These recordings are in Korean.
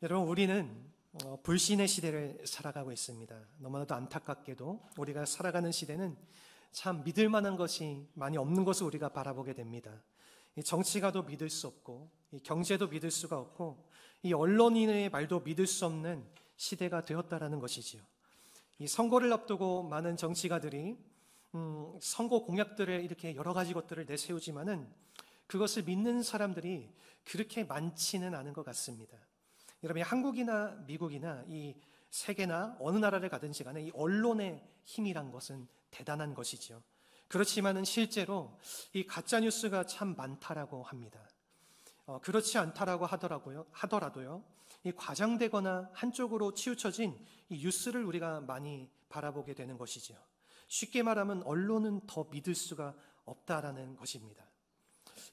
여러분, 우리는 불신의 시대를 살아가고 있습니다. 너무나도 안타깝게도 우리가 살아가는 시대는 참 믿을 만한 것이 많이 없는 것을 우리가 바라보게 됩니다. 이 정치가도 믿을 수 없고, 이 경제도 믿을 수가 없고, 이 언론인의 말도 믿을 수 없는 시대가 되었다라는 것이지요. 이 선거를 앞두고 많은 정치가들이 선거 공약들을 이렇게 여러 가지 것들을 내세우지만은 그것을 믿는 사람들이 그렇게 많지는 않은 것 같습니다. 여러분, 한국이나 미국이나 이 세계나 어느 나라를 가든지 간에 이 언론의 힘이란 것은 대단한 것이죠. 그렇지만은 실제로 이 가짜 뉴스가 참 많다라고 합니다. 그렇지 않다라고 하더라도요, 이 과장되거나 한쪽으로 치우쳐진 이 뉴스를 우리가 많이 바라보게 되는 것이죠. 쉽게 말하면 언론은 더 믿을 수가 없다라는 것입니다.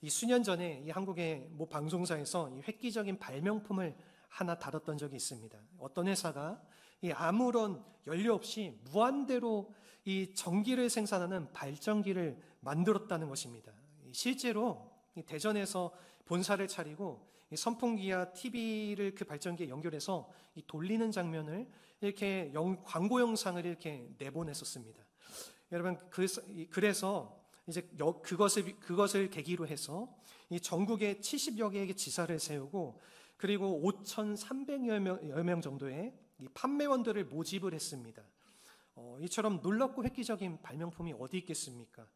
이 수년 전에 이 한국의 모 방송사에서 이 획기적인 발명품을 하나 다뤘던 적이 있습니다. 어떤 회사가 이 아무런 연료 없이 무한대로 이 전기를 생산하는 발전기를 만들었다는 것입니다. 실제로 이 대전에서 본사를 차리고 이 선풍기와 TV를 그 발전기에 연결해서 이 돌리는 장면을 이렇게 광고 영상을 이렇게 내보냈었습니다. 여러분, 그래서 이제 그것을 계기로 해서 이 전국에 70여 개의 지사를 세우고, 그리고 5,300여 명 정도의 이 판매원들을 모집을 했습니다. 이처럼 놀랍고 획기적인 발명품이 어디 있겠습니까?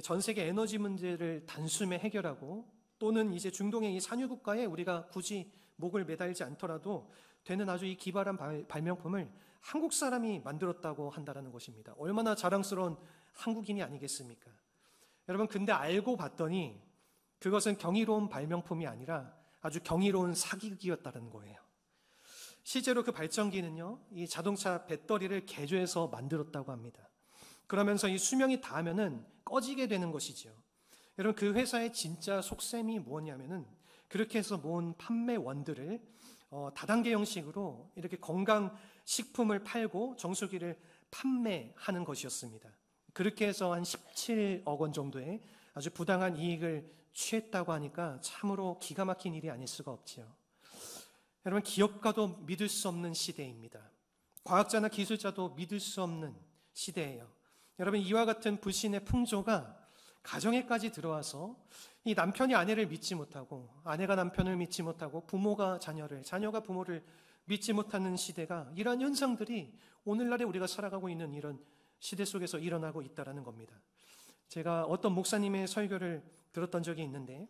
전 세계 에너지 문제를 단숨에 해결하고, 또는 이제 중동의 이 산유국가에 우리가 굳이 목을 매달지 않더라도 되는 아주 이 기발한 발명품을 한국 사람이 만들었다고 한다는 것입니다. 얼마나 자랑스러운 한국인이 아니겠습니까? 여러분, 근데 알고 봤더니 그것은 경이로운 발명품이 아니라 아주 경이로운 사기극이었다는 거예요. 실제로 그 발전기는요, 이 자동차 배터리를 개조해서 만들었다고 합니다. 그러면서 이 수명이 닿으면은 꺼지게 되는 것이죠. 여러분, 그 회사의 진짜 속셈이 무엇이냐면은 그렇게 해서 모은 판매원들을 다단계 형식으로 이렇게 건강식품을 팔고 정수기를 판매하는 것이었습니다. 그렇게 해서 한 17억 원 정도의 아주 부당한 이익을 취했다고 하니까 참으로 기가 막힌 일이 아닐 수가 없지요. 여러분, 기업가도 믿을 수 없는 시대입니다. 과학자나 기술자도 믿을 수 없는 시대예요. 여러분, 이와 같은 불신의 풍조가 가정에까지 들어와서 이 남편이 아내를 믿지 못하고, 아내가 남편을 믿지 못하고, 부모가 자녀를, 자녀가 부모를 믿지 못하는 시대가, 이러한 현상들이 오늘날에 우리가 살아가고 있는 이런 시대 속에서 일어나고 있다는 겁니다. 제가 어떤 목사님의 설교를 들었던 적이 있는데,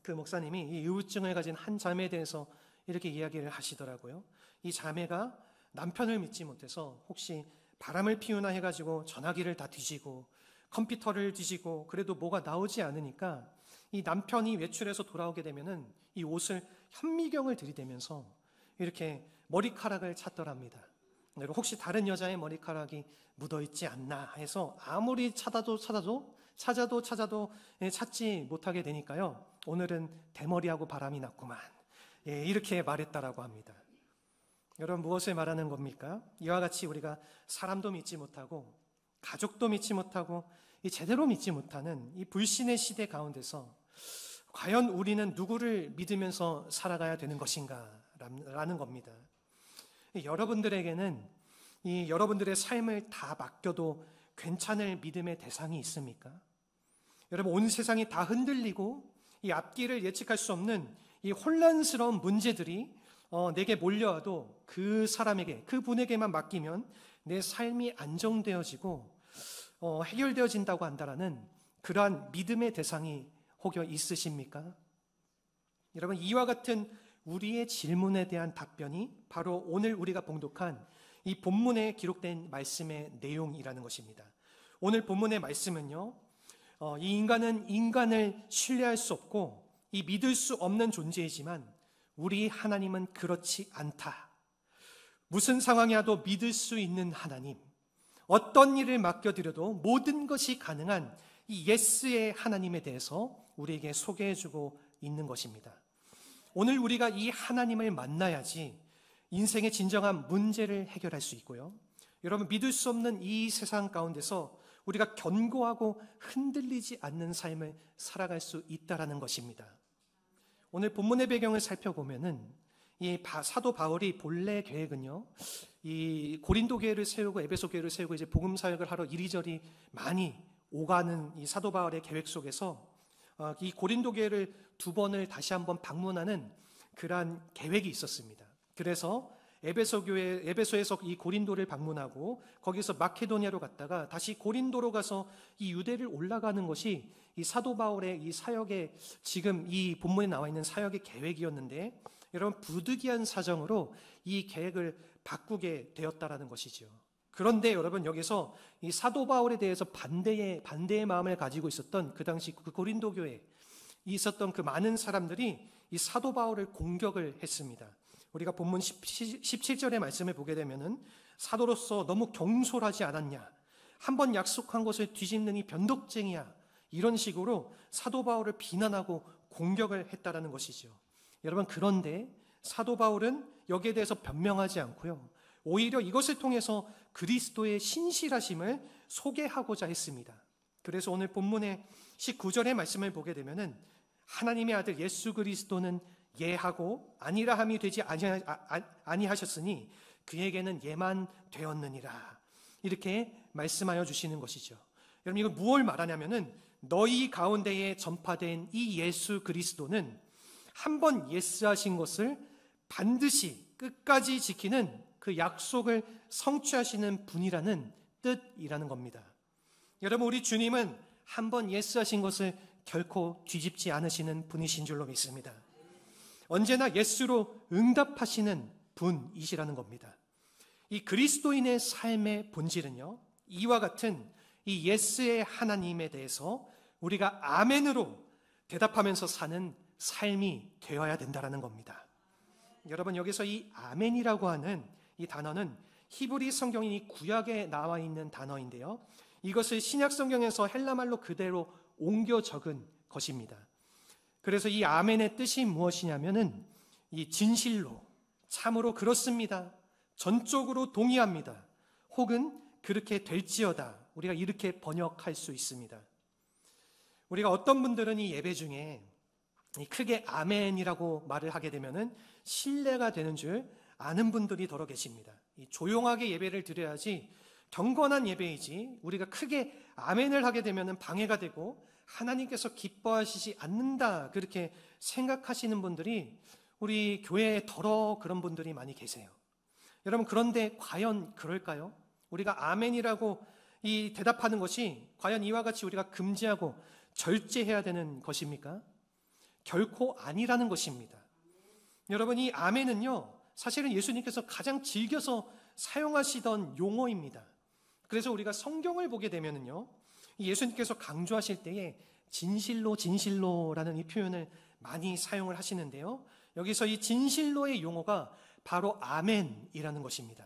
그 목사님이 이 우울증을 가진 한 자매에 대해서 이렇게 이야기를 하시더라고요. 이 자매가 남편을 믿지 못해서 혹시 바람을 피우나 해가지고 전화기를 다 뒤지고 컴퓨터를 뒤지고 그래도 뭐가 나오지 않으니까 이 남편이 외출해서 돌아오게 되면은 이 옷을 현미경을 들이대면서 이렇게 머리카락을 찾더랍니다. 혹시 다른 여자의 머리카락이 묻어있지 않나 해서 아무리 찾아도 찾지 못하게 되니까요, 오늘은 대머리하고 바람이 났구만, 이렇게 말했다라고 합니다. 여러분, 무엇을 말하는 겁니까? 이와 같이 우리가 사람도 믿지 못하고 가족도 믿지 못하고 이 제대로 믿지 못하는 이 불신의 시대 가운데서 과연 우리는 누구를 믿으면서 살아가야 되는 것인가 라는 겁니다. 여러분들에게는 이 여러분들의 삶을 다 맡겨도 괜찮을 믿음의 대상이 있습니까? 여러분, 온 세상이 다 흔들리고 이 앞길을 예측할 수 없는 이 혼란스러운 문제들이 내게 몰려와도 그 사람에게, 그 분에게만 맡기면 내 삶이 안정되어지고 해결되어진다고 한다라는 그러한 믿음의 대상이 혹여 있으십니까? 여러분, 이와 같은 우리의 질문에 대한 답변이 바로 오늘 우리가 봉독한 이 본문에 기록된 말씀의 내용이라는 것입니다. 오늘 본문의 말씀은요, 이 인간은 인간을 신뢰할 수 없고 이 믿을 수 없는 존재이지만 우리 하나님은 그렇지 않다. 무슨 상황이 와도 믿을 수 있는 하나님, 어떤 일을 맡겨드려도 모든 것이 가능한 이 예스의 하나님에 대해서 우리에게 소개해주고 있는 것입니다. 오늘 우리가 이 하나님을 만나야지 인생의 진정한 문제를 해결할 수 있고요, 여러분, 믿을 수 없는 이 세상 가운데서 우리가 견고하고 흔들리지 않는 삶을 살아갈 수 있다라는 것입니다. 오늘 본문의 배경을 살펴보면은 사도 바울이 본래 계획은요, 이 고린도 교회를 세우고 에베소 교회를 세우고 이제 복음 사역을 하러 이리저리 많이 오가는 이 사도 바울의 계획 속에서 이 고린도 교회를 2번을 다시 한번 방문하는 그러한 계획이 있었습니다. 그래서 에베소에서 이 고린도를 방문하고 거기서 마케도니아로 갔다가 다시 고린도로 가서 이 유대를 올라가는 것이 이 사도 바울의 이 사역의, 지금 이 본문에 나와 있는 사역의 계획이었는데, 여러분 부득이한 사정으로 이 계획을 바꾸게 되었다라는 것이죠. 그런데 여러분 여기서 이 사도 바울에 대해서 반대의 마음을 가지고 있었던 그 당시 그 고린도 교회에 있었던 그 많은 사람들이 이 사도 바울을 공격을 했습니다. 우리가 본문 17절의 말씀을 보게 되면은 사도로서 너무 경솔하지 않았냐, 한번 약속한 것을 뒤집는 이 변덕쟁이야, 이런 식으로 사도 바울을 비난하고 공격을 했다라는 것이죠. 여러분, 그런데 사도 바울은 여기에 대해서 변명하지 않고요, 오히려 이것을 통해서 그리스도의 신실하심을 소개하고자 했습니다. 그래서 오늘 본문의 19절의 말씀을 보게 되면은 하나님의 아들 예수 그리스도는 예하고 아니라 함이 되지 아니하셨으니 그에게는 예만 되었느니라, 이렇게 말씀하여 주시는 것이죠. 여러분, 이거 무엇을 말하냐면은 너희 가운데에 전파된 이 예수 그리스도는 한번 예스하신 것을 반드시 끝까지 지키는 그 약속을 성취하시는 분이라는 뜻이라는 겁니다. 여러분, 우리 주님은 한번 예스하신 것을 결코 뒤집지 않으시는 분이신 줄로 믿습니다. 언제나 예수로 응답하시는 분이시라는 겁니다. 이 그리스도인의 삶의 본질은요, 이와 같은 이 예스의 하나님에 대해서 우리가 아멘으로 대답하면서 사는 삶이 되어야 된다는 겁니다. 여러분, 여기서 이 아멘이라고 하는 이 단어는 히브리 성경인 이 구약에 나와 있는 단어인데요, 이것을 신약 성경에서 헬라말로 그대로 옮겨 적은 것입니다. 그래서 이 아멘의 뜻이 무엇이냐면은 이 진실로, 참으로 그렇습니다, 전적으로 동의합니다, 혹은 그렇게 될지어다, 우리가 이렇게 번역할 수 있습니다. 우리가 어떤 분들은 이 예배 중에 크게 아멘이라고 말을 하게 되면은 신뢰가 되는 줄 아는 분들이 더러 계십니다. 조용하게 예배를 드려야지 경건한 예배이지, 우리가 크게 아멘을 하게 되면은 방해가 되고 하나님께서 기뻐하시지 않는다, 그렇게 생각하시는 분들이 우리 교회에 더러 그런 분들이 많이 계세요. 여러분, 그런데 과연 그럴까요? 우리가 아멘이라고 이 대답하는 것이 과연 이와 같이 우리가 금지하고 절제해야 되는 것입니까? 결코 아니라는 것입니다. 여러분, 이 아멘은요, 사실은 예수님께서 가장 즐겨서 사용하시던 용어입니다. 그래서 우리가 성경을 보게 되면은요, 예수님께서 강조하실 때에 진실로 진실로라는 이 표현을 많이 사용을 하시는데요, 여기서 이 진실로의 용어가 바로 아멘이라는 것입니다.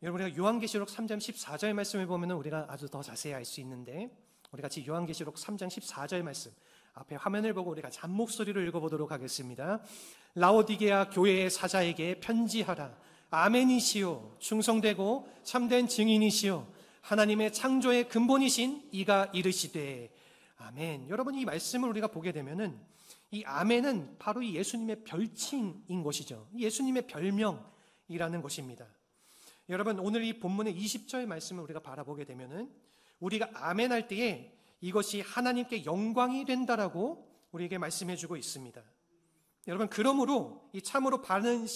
여러분, 우리가 요한계시록 3장 14절 말씀을 보면 우리가 아주 더 자세히 알 수 있는데, 우리 같이 요한계시록 3장 14절 말씀 앞에 화면을 보고 우리가 잔목소리로 읽어보도록 하겠습니다. 라오디게아 교회의 사자에게 편지하라. 아멘이시오, 충성되고 참된 증인이시오, 하나님의 창조의 근본이신 이가 이르시되 아멘. 여러분, 이 말씀을 우리가 보게 되면은 이 아멘은 바로 이 예수님의 별칭인 것이죠. 예수님의 별명이라는 것입니다. 여러분, 오늘 이 본문의 20절 말씀을 우리가 바라보게 되면은 우리가 아멘할 때에 이것이 하나님께 영광이 된다라고 우리에게 말씀해주고 있습니다. 여러분, 그러므로 이 참으로 바른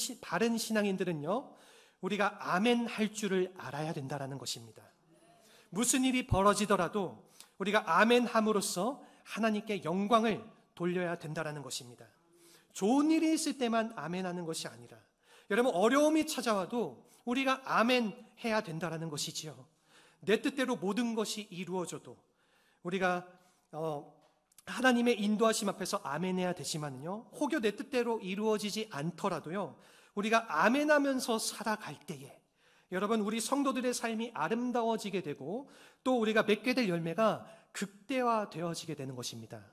신앙인들은요, 우리가 아멘할 줄을 알아야 된다라는 것입니다. 무슨 일이 벌어지더라도 우리가 아멘함으로써 하나님께 영광을 돌려야 된다라는 것입니다. 좋은 일이 있을 때만 아멘하는 것이 아니라, 여러분, 어려움이 찾아와도 우리가 아멘해야 된다라는 것이지요. 내 뜻대로 모든 것이 이루어져도 우리가 하나님의 인도하심 앞에서 아멘해야 되지만요, 혹여 내 뜻대로 이루어지지 않더라도요, 우리가 아멘하면서 살아갈 때에 여러분, 우리 성도들의 삶이 아름다워지게 되고 또 우리가 맺게 될 열매가 극대화되어지게 되는 것입니다.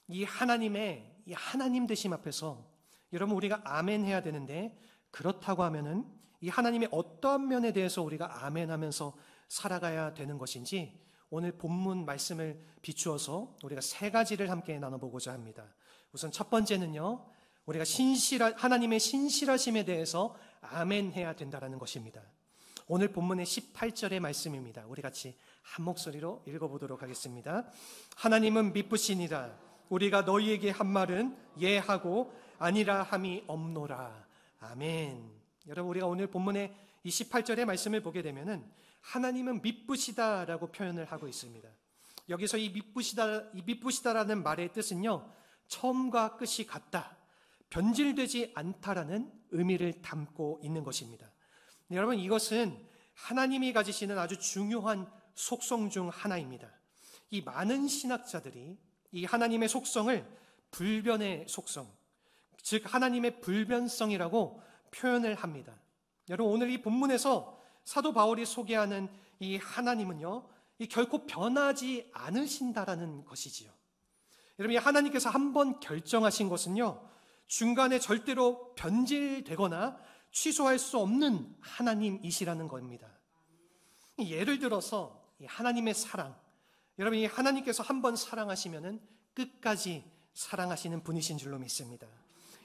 이 하나님의 이 하나님 되심 앞에서 여러분, 우리가 아멘해야 되는데, 그렇다고 하면은 이 하나님의 어떠한 면에 대해서 우리가 아멘하면서 살아가야 되는 것인지 오늘 본문 말씀을 비추어서 우리가 3가지를 함께 나눠보고자 합니다. 우선 첫 번째는요, 우리가 하나님의 신실하심에 대해서 아멘해야 된다는 것입니다. 오늘 본문의 18절의 말씀입니다. 우리 같이 한 목소리로 읽어보도록 하겠습니다. 하나님은 미쁘시니라. 우리가 너희에게 한 말은 예하고 아니라 함이 없노라. 아멘. 여러분, 우리가 오늘 본문의 28절의 말씀을 보게 되면은 하나님은 미쁘시다라고 표현을 하고 있습니다. 여기서 이 미쁘시다라는 말의 뜻은요, 처음과 끝이 같다, 변질되지 않다라는 의미를 담고 있는 것입니다. 여러분, 이것은 하나님이 가지시는 아주 중요한 속성 중 하나입니다. 이 많은 신학자들이 이 하나님의 속성을 불변의 속성, 즉 하나님의 불변성이라고 표현을 합니다. 여러분, 오늘 이 본문에서 사도 바울이 소개하는 이 하나님은요, 이 결코 변하지 않으신다라는 것이지요. 여러분, 이 하나님께서 한번 결정하신 것은요, 중간에 절대로 변질되거나 취소할 수 없는 하나님이시라는 겁니다. 예를 들어서 이 하나님의 사랑, 여러분, 이 하나님께서 한번 사랑하시면은 끝까지 사랑하시는 분이신 줄로 믿습니다.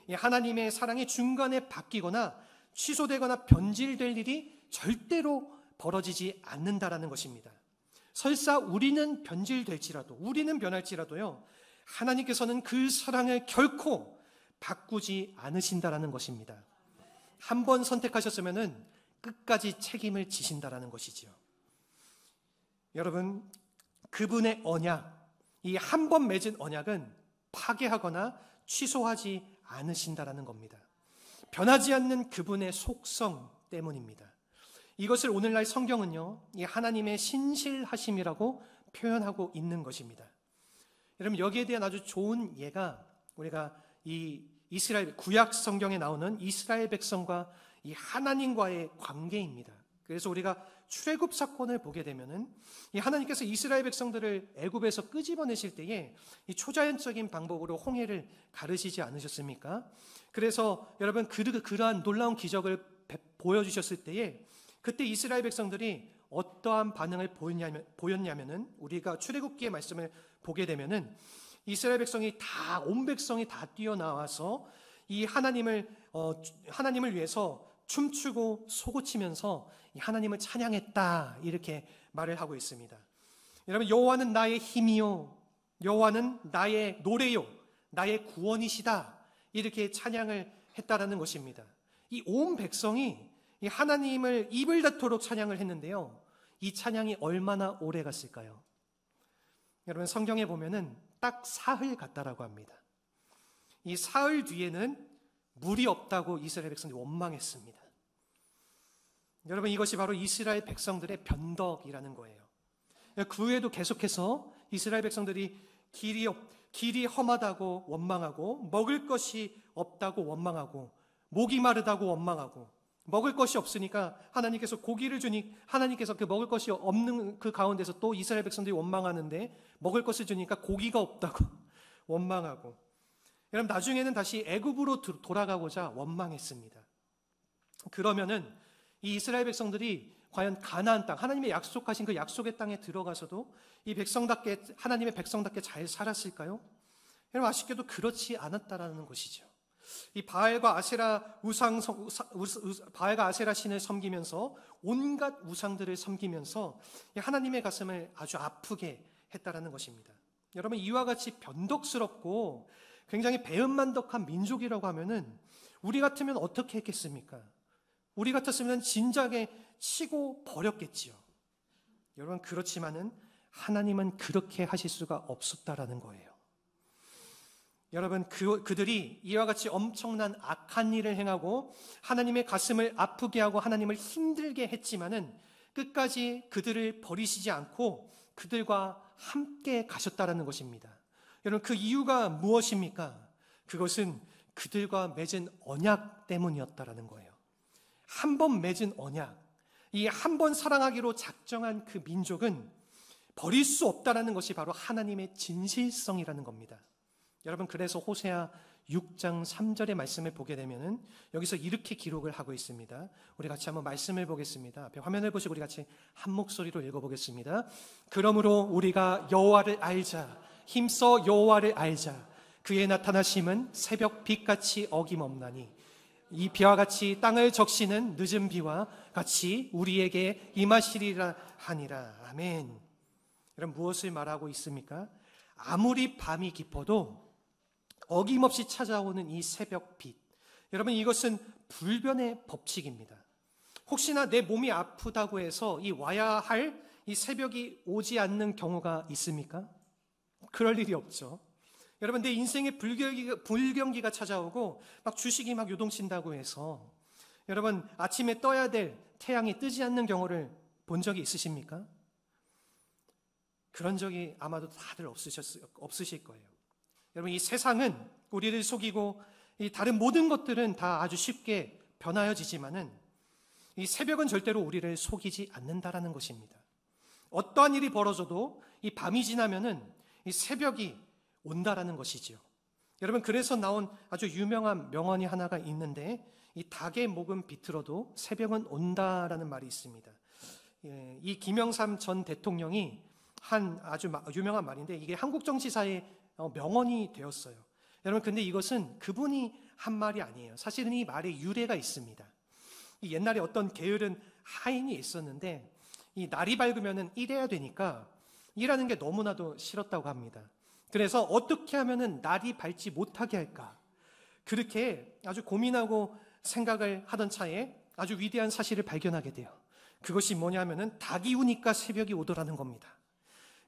이 하나님의 사랑이 중간에 바뀌거나 취소되거나 변질될 일이 절대로 벌어지지 않는다라는 것입니다. 설사 우리는 변질될지라도, 우리는 변할지라도요, 하나님께서는 그 사랑을 결코 바꾸지 않으신다라는 것입니다. 한번 선택하셨으면은 끝까지 책임을 지신다라는 것이지요. 여러분, 그분의 언약, 이 한 번 맺은 언약은 파괴하거나 취소하지 않으신다라는 겁니다. 변하지 않는 그분의 속성 때문입니다. 이것을 오늘날 성경은요, 이 하나님의 신실하심이라고 표현하고 있는 것입니다. 여러분, 여기에 대한 아주 좋은 예가 우리가 이 이스라엘 구약 성경에 나오는 이스라엘 백성과 이 하나님과의 관계입니다. 그래서 우리가 출애굽 사건을 보게 되면은 이 하나님께서 이스라엘 백성들을 애굽에서 끄집어내실 때에 이 초자연적인 방법으로 홍해를 가르시지 않으셨습니까? 그래서 여러분, 그러한 놀라운 기적을 보여주셨을 때에 그때 이스라엘 백성들이 어떠한 반응을 보였냐면은 우리가 출애굽기의 말씀을 보게 되면은 이스라엘 백성이 다, 온 백성이 다 뛰어나와서 이 하나님을 위해서 춤추고 소고치면서 하나님을 찬양했다, 이렇게 말을 하고 있습니다. 여러분, 여호와는 나의 힘이요, 여호와는 나의 노래요, 나의 구원이시다, 이렇게 찬양을 했다라는 것입니다. 이 온 백성이 이 하나님을 입을 닫도록 찬양을 했는데요, 이 찬양이 얼마나 오래 갔을까요? 여러분, 성경에 보면은 딱 사흘 갔다라고 합니다. 이 사흘 뒤에는 물이 없다고 이스라엘 백성들이 원망했습니다. 여러분, 이것이 바로 이스라엘 백성들의 변덕이라는 거예요. 그 후에도 계속해서 이스라엘 백성들이 길이 험하다고 원망하고, 먹을 것이 없다고 원망하고, 목이 마르다고 원망하고, 먹을 것이 없으니까 하나님께서 고기를 주니 하나님께서 그 먹을 것이 없는 그 가운데서 또 이스라엘 백성들이 원망하는데 먹을 것을 주니까 고기가 없다고 원망하고, 여러분, 나중에는 다시 애굽으로 돌아가고자 원망했습니다. 그러면은 이 이스라엘 백성들이 과연 가나안 땅, 하나님의 약속하신 그 약속의 땅에 들어가서도 이 백성답게, 하나님의 백성답게 잘 살았을까요? 여러분, 아쉽게도 그렇지 않았다라는 것이죠. 이 바알과 아세라 신을 섬기면서 온갖 우상들을 섬기면서 하나님의 가슴을 아주 아프게 했다라는 것입니다. 여러분, 이와 같이 변덕스럽고 굉장히 배은만덕한 민족이라고 하면은 우리 같으면 어떻게 했겠습니까? 우리 같았으면 진작에 치고 버렸겠지요. 여러분, 그렇지만은 하나님은 그렇게 하실 수가 없었다라는 거예요. 여러분, 그들이 이와 같이 엄청난 악한 일을 행하고 하나님의 가슴을 아프게 하고 하나님을 힘들게 했지만은 끝까지 그들을 버리시지 않고 그들과 함께 가셨다라는 것입니다. 여러분, 그 이유가 무엇입니까? 그것은 그들과 맺은 언약 때문이었다라는 거예요. 한 번 맺은 언약, 이 한 번 사랑하기로 작정한 그 민족은 버릴 수 없다라는 것이 바로 하나님의 진실성이라는 겁니다. 여러분, 그래서 호세아 6장 3절의 말씀을 보게 되면은 여기서 이렇게 기록을 하고 있습니다. 우리 같이 한번 말씀을 보겠습니다. 앞에 화면을 보시고 우리 같이 한 목소리로 읽어보겠습니다. 그러므로 우리가 여호와를 알자, 힘써 여호와를 알자. 그의 나타나심은 새벽 빛같이 어김없나니 이 비와 같이 땅을 적시는 늦은 비와 같이 우리에게 임하시리라 하니라. 아멘. 여러분, 무엇을 말하고 있습니까? 아무리 밤이 깊어도 어김없이 찾아오는 이 새벽 빛, 여러분, 이것은 불변의 법칙입니다. 혹시나 내 몸이 아프다고 해서 이 와야 할 이 새벽이 오지 않는 경우가 있습니까? 그럴 일이 없죠. 여러분, 내 인생에 불경기가 찾아오고 막 주식이 막 요동친다고 해서 여러분, 아침에 떠야 될 태양이 뜨지 않는 경우를 본 적이 있으십니까? 그런 적이 아마도 다들 없으실 거예요. 여러분, 이 세상은 우리를 속이고 이 다른 모든 것들은 다 아주 쉽게 변하여지지만은 이 새벽은 절대로 우리를 속이지 않는다라는 것입니다. 어떠한 일이 벌어져도 이 밤이 지나면은 이 새벽이 온다라는 것이지요. 여러분, 그래서 나온 아주 유명한 명언이 하나가 있는데, 이 닭의 목은 비틀어도 새벽은 온다라는 말이 있습니다. 이 김영삼 전 대통령이 한 아주 유명한 말인데, 이게 한국 정치사의 명언이 되었어요. 여러분, 근데 이것은 그분이 한 말이 아니에요. 사실은 이 말에 유래가 있습니다. 옛날에 어떤 게으른 하인이 있었는데, 이 날이 밝으면은 일해야 되니까 일하는 게 너무나도 싫었다고 합니다. 그래서 어떻게 하면은 날이 밝지 못하게 할까? 그렇게 아주 고민하고 생각을 하던 차에 아주 위대한 사실을 발견하게 돼요. 그것이 뭐냐면은 닭이 우니까 새벽이 오더라는 겁니다.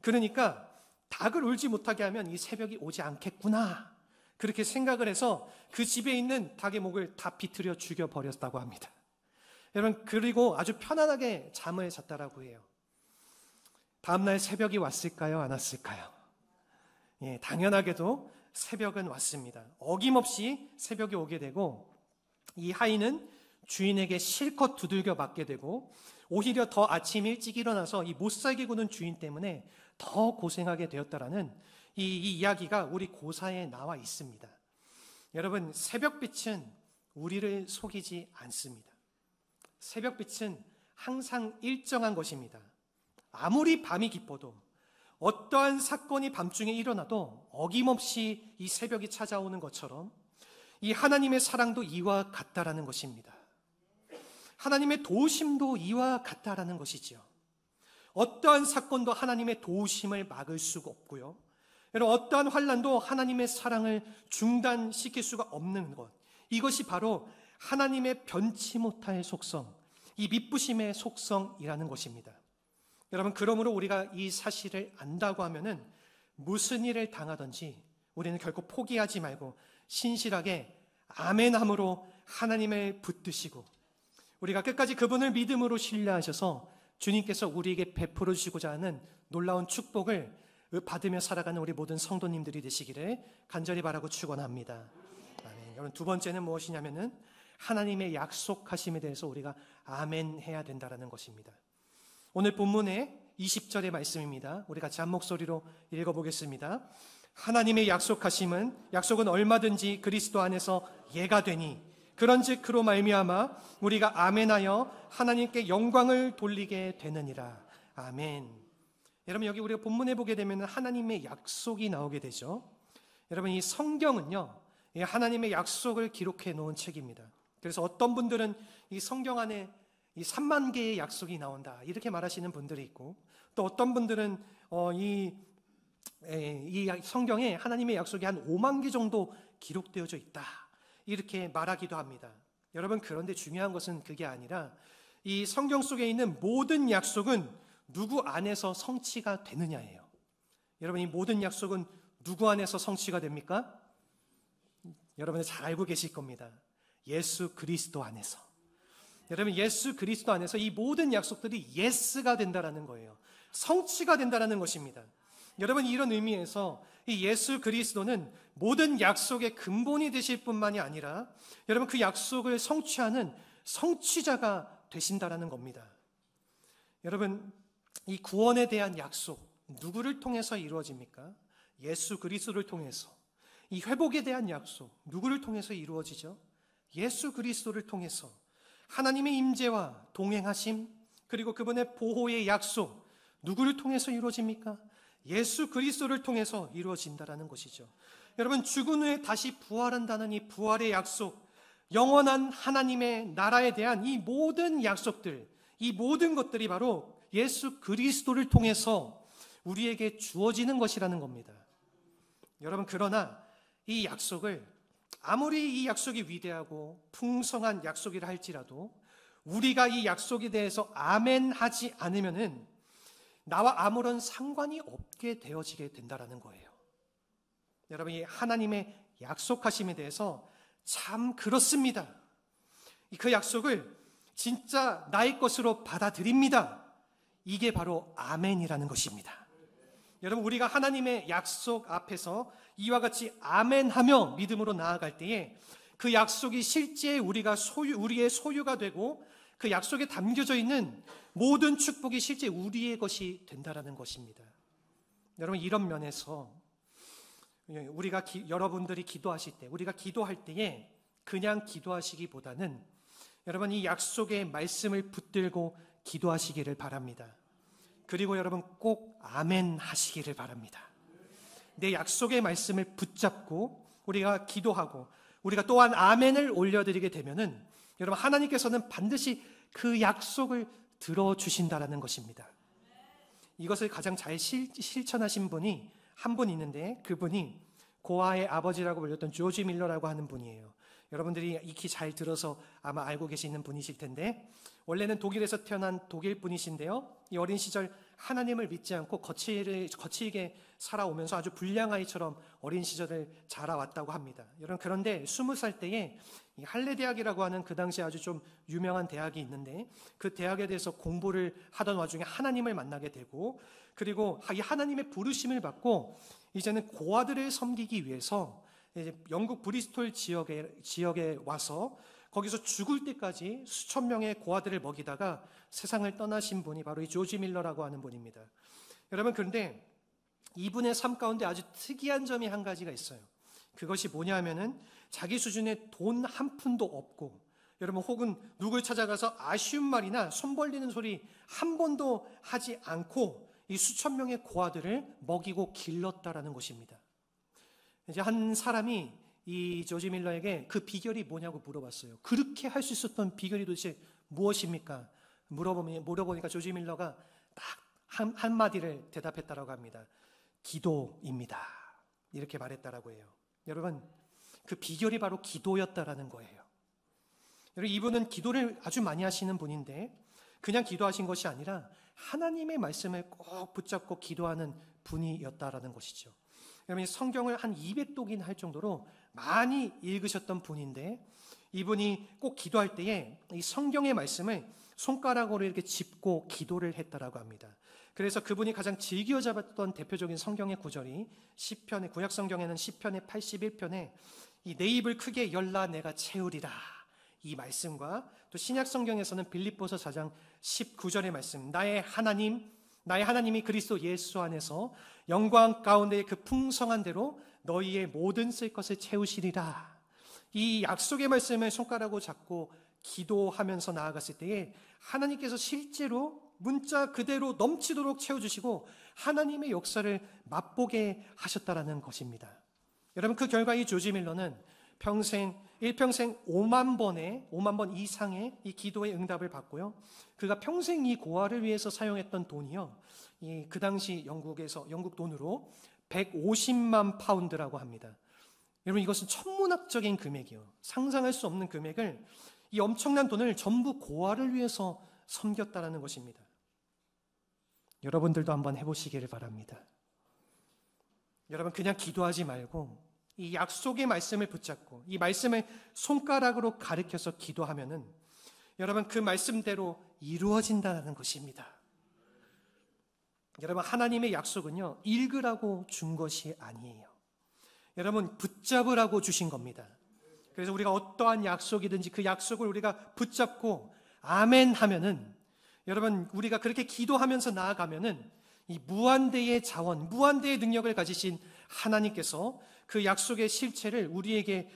그러니까 닭을 울지 못하게 하면 이 새벽이 오지 않겠구나, 그렇게 생각을 해서 그 집에 있는 닭의 목을 다 비틀어 죽여버렸다고 합니다. 여러분, 그리고 아주 편안하게 잠을 잤다라고 해요. 다음날 새벽이 왔을까요? 안 왔을까요? 예, 당연하게도 새벽은 왔습니다. 어김없이 새벽이 오게 되고, 이 하인은 주인에게 실컷 두들겨 맞게 되고, 오히려 더 아침 일찍 일어나서 이 못살게 구는 주인 때문에 더 고생하게 되었다라는 이 이야기가 우리 고사에 나와 있습니다. 여러분, 새벽빛은 우리를 속이지 않습니다. 새벽빛은 항상 일정한 것입니다. 아무리 밤이 깊어도, 어떠한 사건이 밤중에 일어나도 어김없이 이 새벽이 찾아오는 것처럼 이 하나님의 사랑도 이와 같다라는 것입니다. 하나님의 도우심도 이와 같다라는 것이지요. 어떠한 사건도 하나님의 도우심을 막을 수가 없고요. 여러분, 어떠한 환난도 하나님의 사랑을 중단시킬 수가 없는 것, 이것이 바로 하나님의 변치 못할 속성, 이 미쁘심의 속성이라는 것입니다. 여러분, 그러므로 우리가 이 사실을 안다고 하면은 무슨 일을 당하든지 우리는 결코 포기하지 말고 신실하게 아멘함으로 하나님을 붙드시고, 우리가 끝까지 그분을 믿음으로 신뢰하셔서 주님께서 우리에게 베풀어 주시고자 하는 놀라운 축복을 받으며 살아가는 우리 모든 성도님들이 되시기를 간절히 바라고 축원합니다. 아멘. 여러분, 두 번째는 무엇이냐면은 하나님의 약속하심에 대해서 우리가 아멘 해야 된다는 것입니다. 오늘 본문의 20절의 말씀입니다. 우리 같이 한 목소리로 읽어보겠습니다. 하나님의 약속은 얼마든지 그리스도 안에서 예가 되니 그런즉 그로 말미암아 우리가 아멘하여 하나님께 영광을 돌리게 되느니라. 아멘. 여러분, 여기 우리가 본문에 보게 되면 하나님의 약속이 나오게 되죠. 여러분, 이 성경은요, 하나님의 약속을 기록해 놓은 책입니다. 그래서 어떤 분들은 이 성경 안에 이 3만 개의 약속이 나온다, 이렇게 말하시는 분들이 있고, 또 어떤 분들은 이 성경에 하나님의 약속이 한 5만 개 정도 기록되어져 있다, 이렇게 말하기도 합니다. 여러분, 그런데 중요한 것은 그게 아니라 이 성경 속에 있는 모든 약속은 누구 안에서 성취가 되느냐예요. 여러분, 이 모든 약속은 누구 안에서 성취가 됩니까? 여러분은 잘 알고 계실 겁니다. 예수 그리스도 안에서. 여러분, 예수 그리스도 안에서 이 모든 약속들이 예스가 된다라는 거예요. 성취가 된다라는 것입니다. 여러분, 이런 의미에서 이 예수 그리스도는 모든 약속의 근본이 되실 뿐만이 아니라 여러분, 그 약속을 성취하는 성취자가 되신다라는 겁니다. 여러분, 이 구원에 대한 약속, 누구를 통해서 이루어집니까? 예수 그리스도를 통해서. 이 회복에 대한 약속, 누구를 통해서 이루어지죠? 예수 그리스도를 통해서. 하나님의 임재와 동행하심, 그리고 그분의 보호의 약속, 누구를 통해서 이루어집니까? 예수 그리스도를 통해서 이루어진다라는 것이죠. 여러분, 죽은 후에 다시 부활한다는 이 부활의 약속, 영원한 하나님의 나라에 대한 이 모든 약속들, 이 모든 것들이 바로 예수 그리스도를 통해서 우리에게 주어지는 것이라는 겁니다. 여러분, 그러나 이 약속을 아무리 이 약속이 위대하고 풍성한 약속이라 할지라도 우리가 이 약속에 대해서 아멘 하지 않으면은 나와 아무런 상관이 없게 되어지게 된다라는 거예요. 여러분, 이 하나님의 약속하심에 대해서 참 그렇습니다. 그 약속을 진짜 나의 것으로 받아들입니다. 이게 바로 아멘이라는 것입니다. 여러분, 우리가 하나님의 약속 앞에서 이와 같이 아멘하며 믿음으로 나아갈 때에 그 약속이 실제 우리의 소유가 되고 그 약속에 담겨져 있는 모든 축복이 실제 우리의 것이 된다라는 것입니다. 여러분, 이런 면에서 여러분들이 기도하실 때, 우리가 기도할 때에 그냥 기도하시기보다는 여러분, 이 약속의 말씀을 붙들고 기도하시기를 바랍니다. 그리고 여러분, 꼭 아멘 하시기를 바랍니다. 내 약속의 말씀을 붙잡고 우리가 기도하고 우리가 또한 아멘을 올려드리게 되면은 여러분, 하나님께서는 반드시 그 약속을 들어주신다라는 것입니다. 이것을 가장 잘 실천하신 분이 한 분 있는데, 그분이 고아의 아버지라고 불렸던 조지 밀러라고 하는 분이에요. 여러분들이 익히 잘 들어서 아마 알고 계시는 분이실 텐데, 원래는 독일에서 태어난 독일 분이신데요, 이 어린 시절 하나님을 믿지 않고 거칠게 살아오면서 아주 불량 아이처럼 어린 시절을 자라왔다고 합니다. 여러분, 그런데 20살 때에 이 할레 대학이라고 하는 그 당시에 아주 좀 유명한 대학이 있는데, 그 대학에 대해서 공부를 하던 와중에 하나님을 만나게 되고, 그리고 이 하나님의 부르심을 받고 이제는 고아들을 섬기기 위해서 이제 영국 브리스톨 지역에 와서 거기서 죽을 때까지 수천 명의 고아들을 먹이다가 세상을 떠나신 분이 바로 이 조지 밀러라고 하는 분입니다. 여러분, 그런데 이분의 삶 가운데 아주 특이한 점이 한 가지가 있어요. 그것이 뭐냐면은 자기 수준에 돈 한 푼도 없고, 여러분, 혹은 누굴 찾아가서 아쉬운 말이나 손 벌리는 소리 한 번도 하지 않고 이 수천 명의 고아들을 먹이고 길렀다라는 것입니다. 이제 한 사람이 이 조지 밀러에게 그 비결이 뭐냐고 물어봤어요. 그렇게 할 수 있었던 비결이 도대체 무엇입니까? 물어보니까 조지 밀러가 딱 한마디를 대답했다라고 합니다. 기도입니다. 이렇게 말했다라고 해요. 여러분, 그 비결이 바로 기도였다라는 거예요. 여러분, 이분은 기도를 아주 많이 하시는 분인데 그냥 기도하신 것이 아니라 하나님의 말씀을 꼭 붙잡고 기도하는 분이었다라는 것이죠. 여러분, 성경을 한 200독이나 할 정도로 많이 읽으셨던 분인데, 이분이 꼭 기도할 때에 이 성경의 말씀을 손가락으로 이렇게 짚고 기도를 했다라고 합니다. 그래서 그분이 가장 즐겨 잡았던 대표적인 성경의 구절이 시편의, 구약 성경에는 시편의 81편에 이 내 입을 크게 열라 내가 채우리라, 이 말씀과 또 신약 성경에서는 빌립보서 4장 19절의 말씀, 나의 하나님이 그리스도 예수 안에서 영광 가운데 그 풍성한 대로 너희의 모든 쓸 것을 채우시리라. 이 약속의 말씀을 손가락으로 잡고 기도하면서 나아갔을 때에 하나님께서 실제로 문자 그대로 넘치도록 채워주시고 하나님의 역사를 맛보게 하셨다라는 것입니다. 여러분, 그 결과 이 조지 밀러는 일평생 5만 번 이상의 이 기도의 응답을 받고요. 그가 평생 이 고아를 위해서 사용했던 돈이요, 그 당시 영국 돈으로 150만 파운드라고 합니다. 여러분, 이것은 천문학적인 금액이요, 상상할 수 없는 금액을, 이 엄청난 돈을 전부 고아를 위해서 섬겼다라는 것입니다. 여러분들도 한번 해보시기를 바랍니다. 여러분, 그냥 기도하지 말고 이 약속의 말씀을 붙잡고 이 말씀을 손가락으로 가리켜서 기도하면은 여러분, 그 말씀대로 이루어진다는 것입니다. 여러분, 하나님의 약속은요, 읽으라고 준 것이 아니에요. 여러분, 붙잡으라고 주신 겁니다. 그래서 우리가 어떠한 약속이든지 그 약속을 우리가 붙잡고 아멘 하면은, 여러분, 우리가 그렇게 기도하면서 나아가면은 이 무한대의 자원, 무한대의 능력을 가지신 하나님께서 그 약속의 실체를 우리에게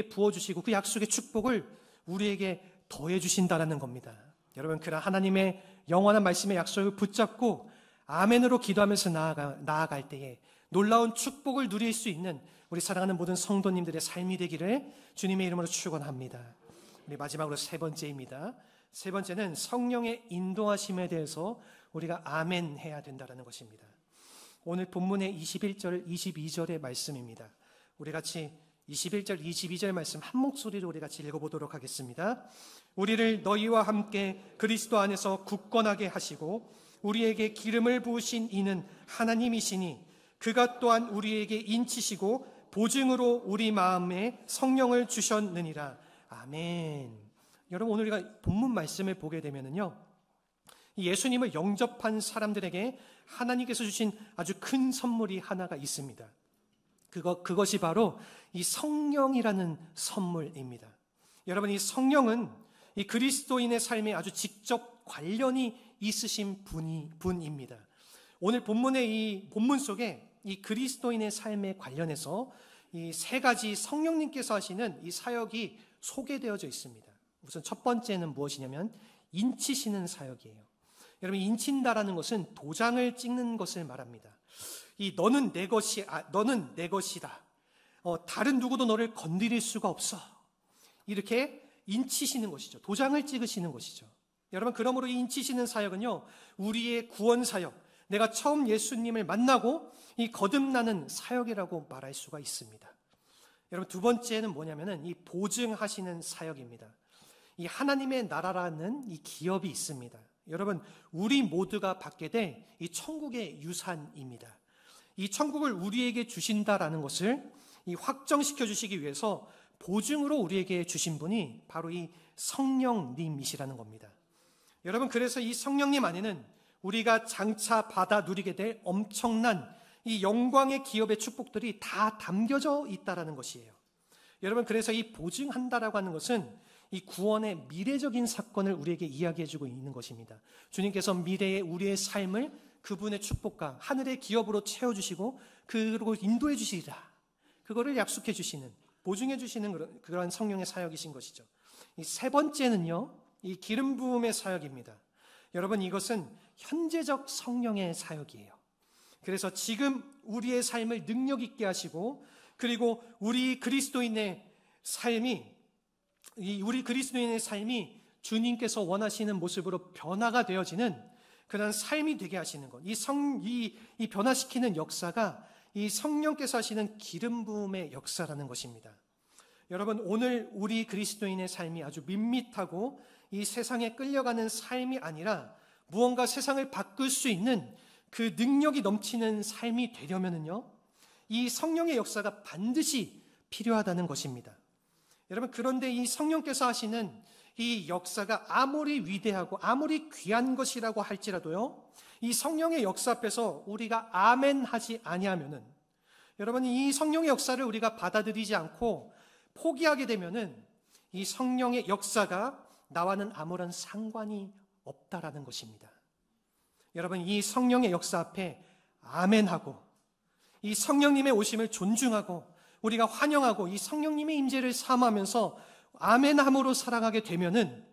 부어주시고 그 약속의 축복을 우리에게 더해 주신다라는 겁니다. 여러분, 그런 하나님의 영원한 말씀의 약속을 붙잡고 아멘으로 기도하면서 나아갈 때에 놀라운 축복을 누릴 수 있는 우리 사랑하는 모든 성도님들의 삶이 되기를 주님의 이름으로 축원합니다. 우리 마지막으로 세 번째입니다. 세 번째는 성령의 인도하심에 대해서 우리가 아멘 해야 된다는 것입니다. 오늘 본문의 21절, 22절의 말씀입니다. 우리 같이 21절, 22절 말씀 한 목소리로 우리 같이 읽어보도록 하겠습니다. 우리를 너희와 함께 그리스도 안에서 굳건하게 하시고 우리에게 기름을 부으신 이는 하나님이시니 그가 또한 우리에게 인치시고 보증으로 우리 마음에 성령을 주셨느니라. 아멘. 여러분, 오늘 우리가 본문 말씀을 보게 되면요, 예수님을 영접한 사람들에게 하나님께서 주신 아주 큰 선물이 하나가 있습니다. 그것이 바로 이 성령이라는 선물입니다. 여러분, 이 성령은 이 그리스도인의 삶에 아주 직접 관련이 있으신 분입니다. 오늘 본문의 이 본문 속에 이 그리스도인의 삶에 관련해서 이 세 가지 성령님께서 하시는 이 사역이 소개되어져 있습니다. 우선 첫 번째는 무엇이냐면 인치시는 사역이에요. 여러분, 인친다라는 것은 도장을 찍는 것을 말합니다. 이 너는 내 것이다. 다른 누구도 너를 건드릴 수가 없어. 이렇게 인치시는 것이죠. 도장을 찍으시는 것이죠. 여러분, 그러므로 이 인치시는 사역은요, 우리의 구원 사역, 내가 처음 예수님을 만나고 이 거듭나는 사역이라고 말할 수가 있습니다. 여러분, 두 번째는 뭐냐면은 이 보증하시는 사역입니다. 이 하나님의 나라라는 이 기업이 있습니다. 여러분, 우리 모두가 받게 될 이 천국의 유산입니다. 이 천국을 우리에게 주신다라는 것을 이 확정시켜 주시기 위해서 보증으로 우리에게 주신 분이 바로 이 성령님이시라는 겁니다. 여러분, 그래서 이 성령님 안에는 우리가 장차 받아 누리게 될 엄청난 이 영광의 기업의 축복들이 다 담겨져 있다라는 것이에요. 여러분, 그래서 이 보증한다라고 하는 것은 이 구원의 미래적인 사건을 우리에게 이야기해주고 있는 것입니다. 주님께서 미래의 우리의 삶을 그분의 축복과 하늘의 기업으로 채워주시고 그리고 인도해 주시리라. 그거를 약속해 주시는, 보증해 주시는 그런 성령의 사역이신 것이죠. 이 세 번째는요, 이 기름 부음의 사역입니다. 여러분, 이것은 현재적 성령의 사역이에요. 그래서 지금 우리의 삶을 능력 있게 하시고, 그리고 우리 그리스도인의 삶이 주님께서 원하시는 모습으로 변화가 되어지는 그런 삶이 되게 하시는 것. 이 변화시키는 역사가 이 성령께서 하시는 기름 부음의 역사라는 것입니다. 여러분, 오늘 우리 그리스도인의 삶이 아주 밋밋하고 이 세상에 끌려가는 삶이 아니라 무언가 세상을 바꿀 수 있는 그 능력이 넘치는 삶이 되려면은요, 이 성령의 역사가 반드시 필요하다는 것입니다. 여러분, 그런데 이 성령께서 하시는 이 역사가 아무리 위대하고 아무리 귀한 것이라고 할지라도요, 이 성령의 역사 앞에서 우리가 아멘 하지 아니하면은, 여러분, 이 성령의 역사를 우리가 받아들이지 않고 포기하게 되면은 이 성령의 역사가 나와는 아무런 상관이 없다라는 것입니다. 여러분, 이 성령의 역사 앞에 아멘하고 이 성령님의 오심을 존중하고 우리가 환영하고 이 성령님의 임재를 삼으면서 아멘함으로 살아가게 되면은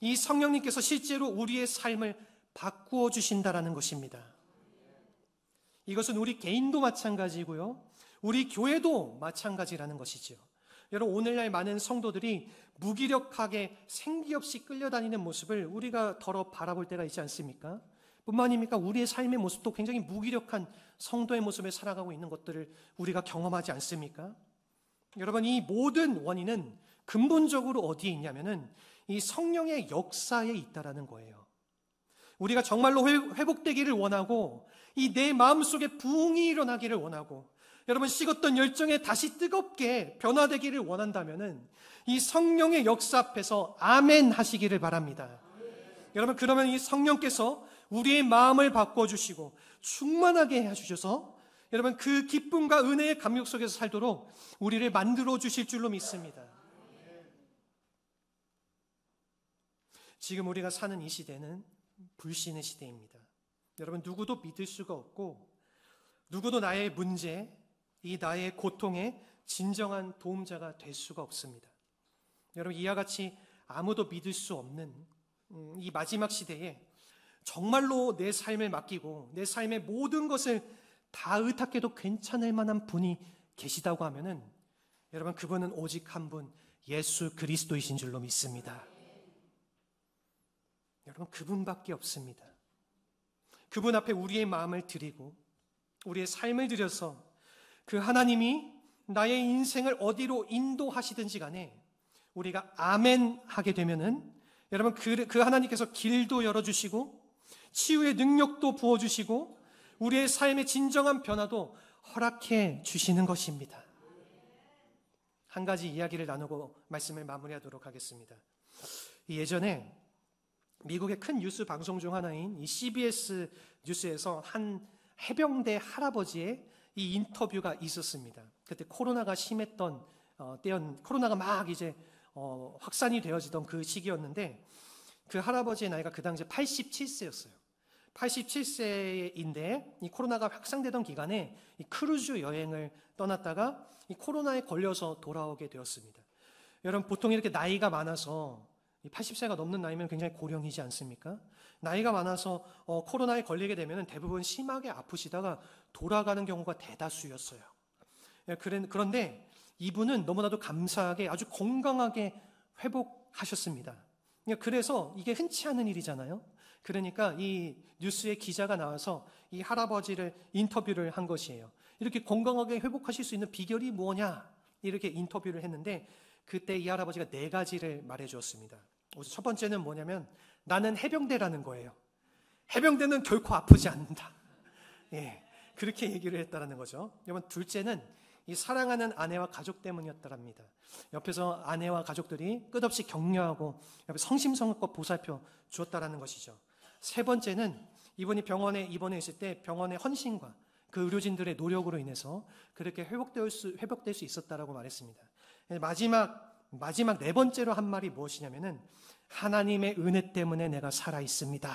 이 성령님께서 실제로 우리의 삶을 바꾸어 주신다라는 것입니다. 이것은 우리 개인도 마찬가지고요, 우리 교회도 마찬가지라는 것이죠. 여러분, 오늘날 많은 성도들이 무기력하게 생기 없이 끌려다니는 모습을 우리가 더러 바라볼 때가 있지 않습니까? 뿐만 아닙니까? 우리의 삶의 모습도 굉장히 무기력한 성도의 모습을 살아가고 있는 것들을 우리가 경험하지 않습니까? 여러분, 이 모든 원인은 근본적으로 어디에 있냐면은 이 성령의 역사에 있다라는 거예요. 우리가 정말로 회복되기를 원하고 이 내 마음속에 부흥이 일어나기를 원하고 여러분, 식었던 열정에 다시 뜨겁게 변화되기를 원한다면은 이 성령의 역사 앞에서 아멘 하시기를 바랍니다. 여러분, 그러면 이 성령께서 우리의 마음을 바꿔주시고 충만하게 해주셔서 여러분, 그 기쁨과 은혜의 감격 속에서 살도록 우리를 만들어 주실 줄로 믿습니다. 지금 우리가 사는 이 시대는 불신의 시대입니다. 여러분, 누구도 믿을 수가 없고 누구도 나의 문제, 이 나의 고통에 진정한 도움자가 될 수가 없습니다. 여러분, 이와 같이 아무도 믿을 수 없는 이 마지막 시대에 정말로 내 삶을 맡기고 내 삶의 모든 것을 다 의탁해도 괜찮을 만한 분이 계시다고 하면은 여러분 그분은 오직 한 분 예수 그리스도이신 줄로 믿습니다. 여러분 그분밖에 없습니다. 그분 앞에 우리의 마음을 드리고 우리의 삶을 드려서 그 하나님이 나의 인생을 어디로 인도하시든지 간에 우리가 아멘 하게 되면은 여러분 그 하나님께서 길도 열어주시고 치유의 능력도 부어주시고 우리의 삶의 진정한 변화도 허락해 주시는 것입니다. 한 가지 이야기를 나누고 말씀을 마무리하도록 하겠습니다. 예전에 미국의 큰 뉴스 방송 중 하나인 이 CBS 뉴스에서 한 해병대 할아버지의 이 인터뷰가 있었습니다. 그때 코로나가 심했던 코로나가 막 이제 확산이 되어지던 그 시기였는데 그 할아버지의 나이가 그 당시에 87세였어요. 87세인데 이 코로나가 확산되던 기간에 이 크루즈 여행을 떠났다가 이 코로나에 걸려서 돌아오게 되었습니다. 여러분 보통 이렇게 나이가 많아서 80세가 넘는 나이면 굉장히 고령이지 않습니까? 나이가 많아서 코로나에 걸리게 되면 대부분 심하게 아프시다가 돌아가는 경우가 대다수였어요. 그런데 이분은 너무나도 감사하게 아주 건강하게 회복하셨습니다. 그래서 이게 흔치 않은 일이잖아요. 그러니까 이 뉴스에 기자가 나와서 이 할아버지를 인터뷰를 한 것이에요. 이렇게 건강하게 회복하실 수 있는 비결이 뭐냐? 이렇게 인터뷰를 했는데 그때 이 할아버지가 4가지를 말해 주었습니다. 첫 번째는 뭐냐면 나는 해병대라는 거예요. 해병대는 결코 아프지 않는다. 예, 그렇게 얘기를 했다는 거죠. 여러분 둘째는 이 사랑하는 아내와 가족 때문이었다랍니다. 옆에서 아내와 가족들이 끝없이 격려하고 성심성의껏 보살펴 주었다라는 것이죠. 세 번째는 이분이 병원에 입원해 있을 때 병원의 헌신과 그 의료진들의 노력으로 인해서 그렇게 회복될 수 있었다라고 말했습니다. 마지막 4번째로 한 말이 무엇이냐면은 하나님의 은혜 때문에 내가 살아 있습니다.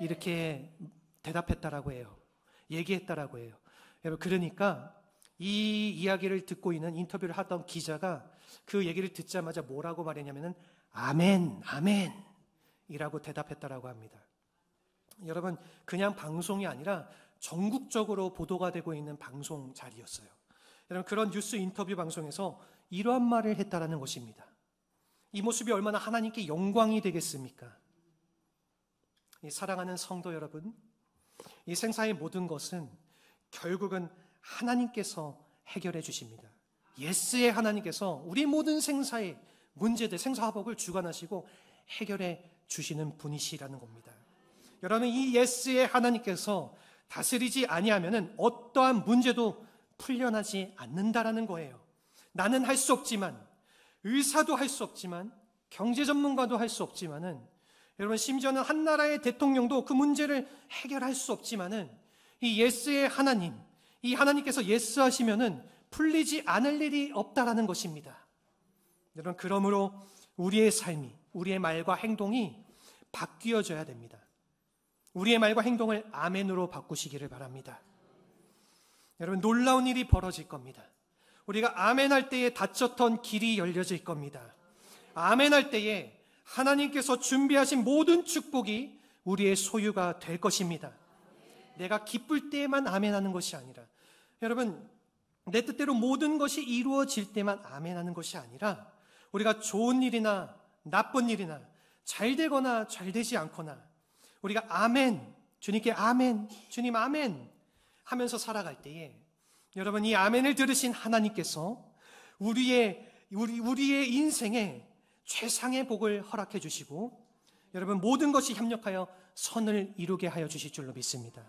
이렇게 대답했다라고 해요. 얘기했다라고 해요. 여러분 그러니까 이 이야기를 듣고 있는 인터뷰를 하던 기자가 그 얘기를 듣자마자 뭐라고 말했냐면은 아멘, 아멘 이라고 대답했다라고 합니다. 여러분 그냥 방송이 아니라 전국적으로 보도가 되고 있는 방송 자리였어요. 여러분 그런 뉴스 인터뷰 방송에서 이러한 말을 했다라는 것입니다. 이 모습이 얼마나 하나님께 영광이 되겠습니까? 이 사랑하는 성도 여러분, 이 생사의 모든 것은 결국은 하나님께서 해결해 주십니다. 예스의 하나님께서 우리 모든 생사의 문제들, 생사화복을 주관하시고 해결해 주시는 분이시라는 겁니다. 여러분 이 예스의 하나님께서 다스리지 아니하면은 어떠한 문제도 풀려나지 않는다라는 거예요. 나는 할 수 없지만, 의사도 할 수 없지만, 경제 전문가도 할 수 없지만은, 여러분 심지어는 한 나라의 대통령도 그 문제를 해결할 수 없지만은 이 예스의 하나님, 이 하나님께서 예스하시면은 풀리지 않을 일이 없다라는 것입니다. 여러분 그러므로 우리의 삶이, 우리의 말과 행동이 바뀌어져야 됩니다. 우리의 말과 행동을 아멘으로 바꾸시기를 바랍니다. 여러분 놀라운 일이 벌어질 겁니다. 우리가 아멘할 때에 닫혔던 길이 열려질 겁니다. 아멘할 때에 하나님께서 준비하신 모든 축복이 우리의 소유가 될 것입니다. 내가 기쁠 때에만 아멘하는 것이 아니라 여러분 내 뜻대로 모든 것이 이루어질 때만 아멘하는 것이 아니라 우리가 좋은 일이나 나쁜 일이나 잘 되거나 잘 되지 않거나 우리가 아멘, 주님께 아멘, 주님 아멘 하면서 살아갈 때에 여러분 이 아멘을 들으신 하나님께서 우리의 인생에 최상의 복을 허락해 주시고 여러분 모든 것이 협력하여 선을 이루게 하여 주실 줄로 믿습니다.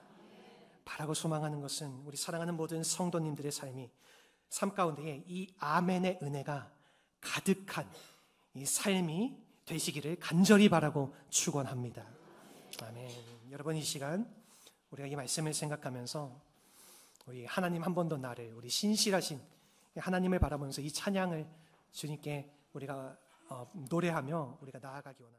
바라고 소망하는 것은 우리 사랑하는 모든 성도님들의 삶 가운데에 이 아멘의 은혜가 가득한 이 삶이 되시기를 간절히 바라고 축원합니다. 아멘. 여러분 이 시간 우리가 이 말씀을 생각하면서 우리 하나님 한 번 더 나를 우리 신실하신 하나님을 바라보면서 이 찬양을 주님께 우리가 노래하며 우리가 나아가기 원합니다.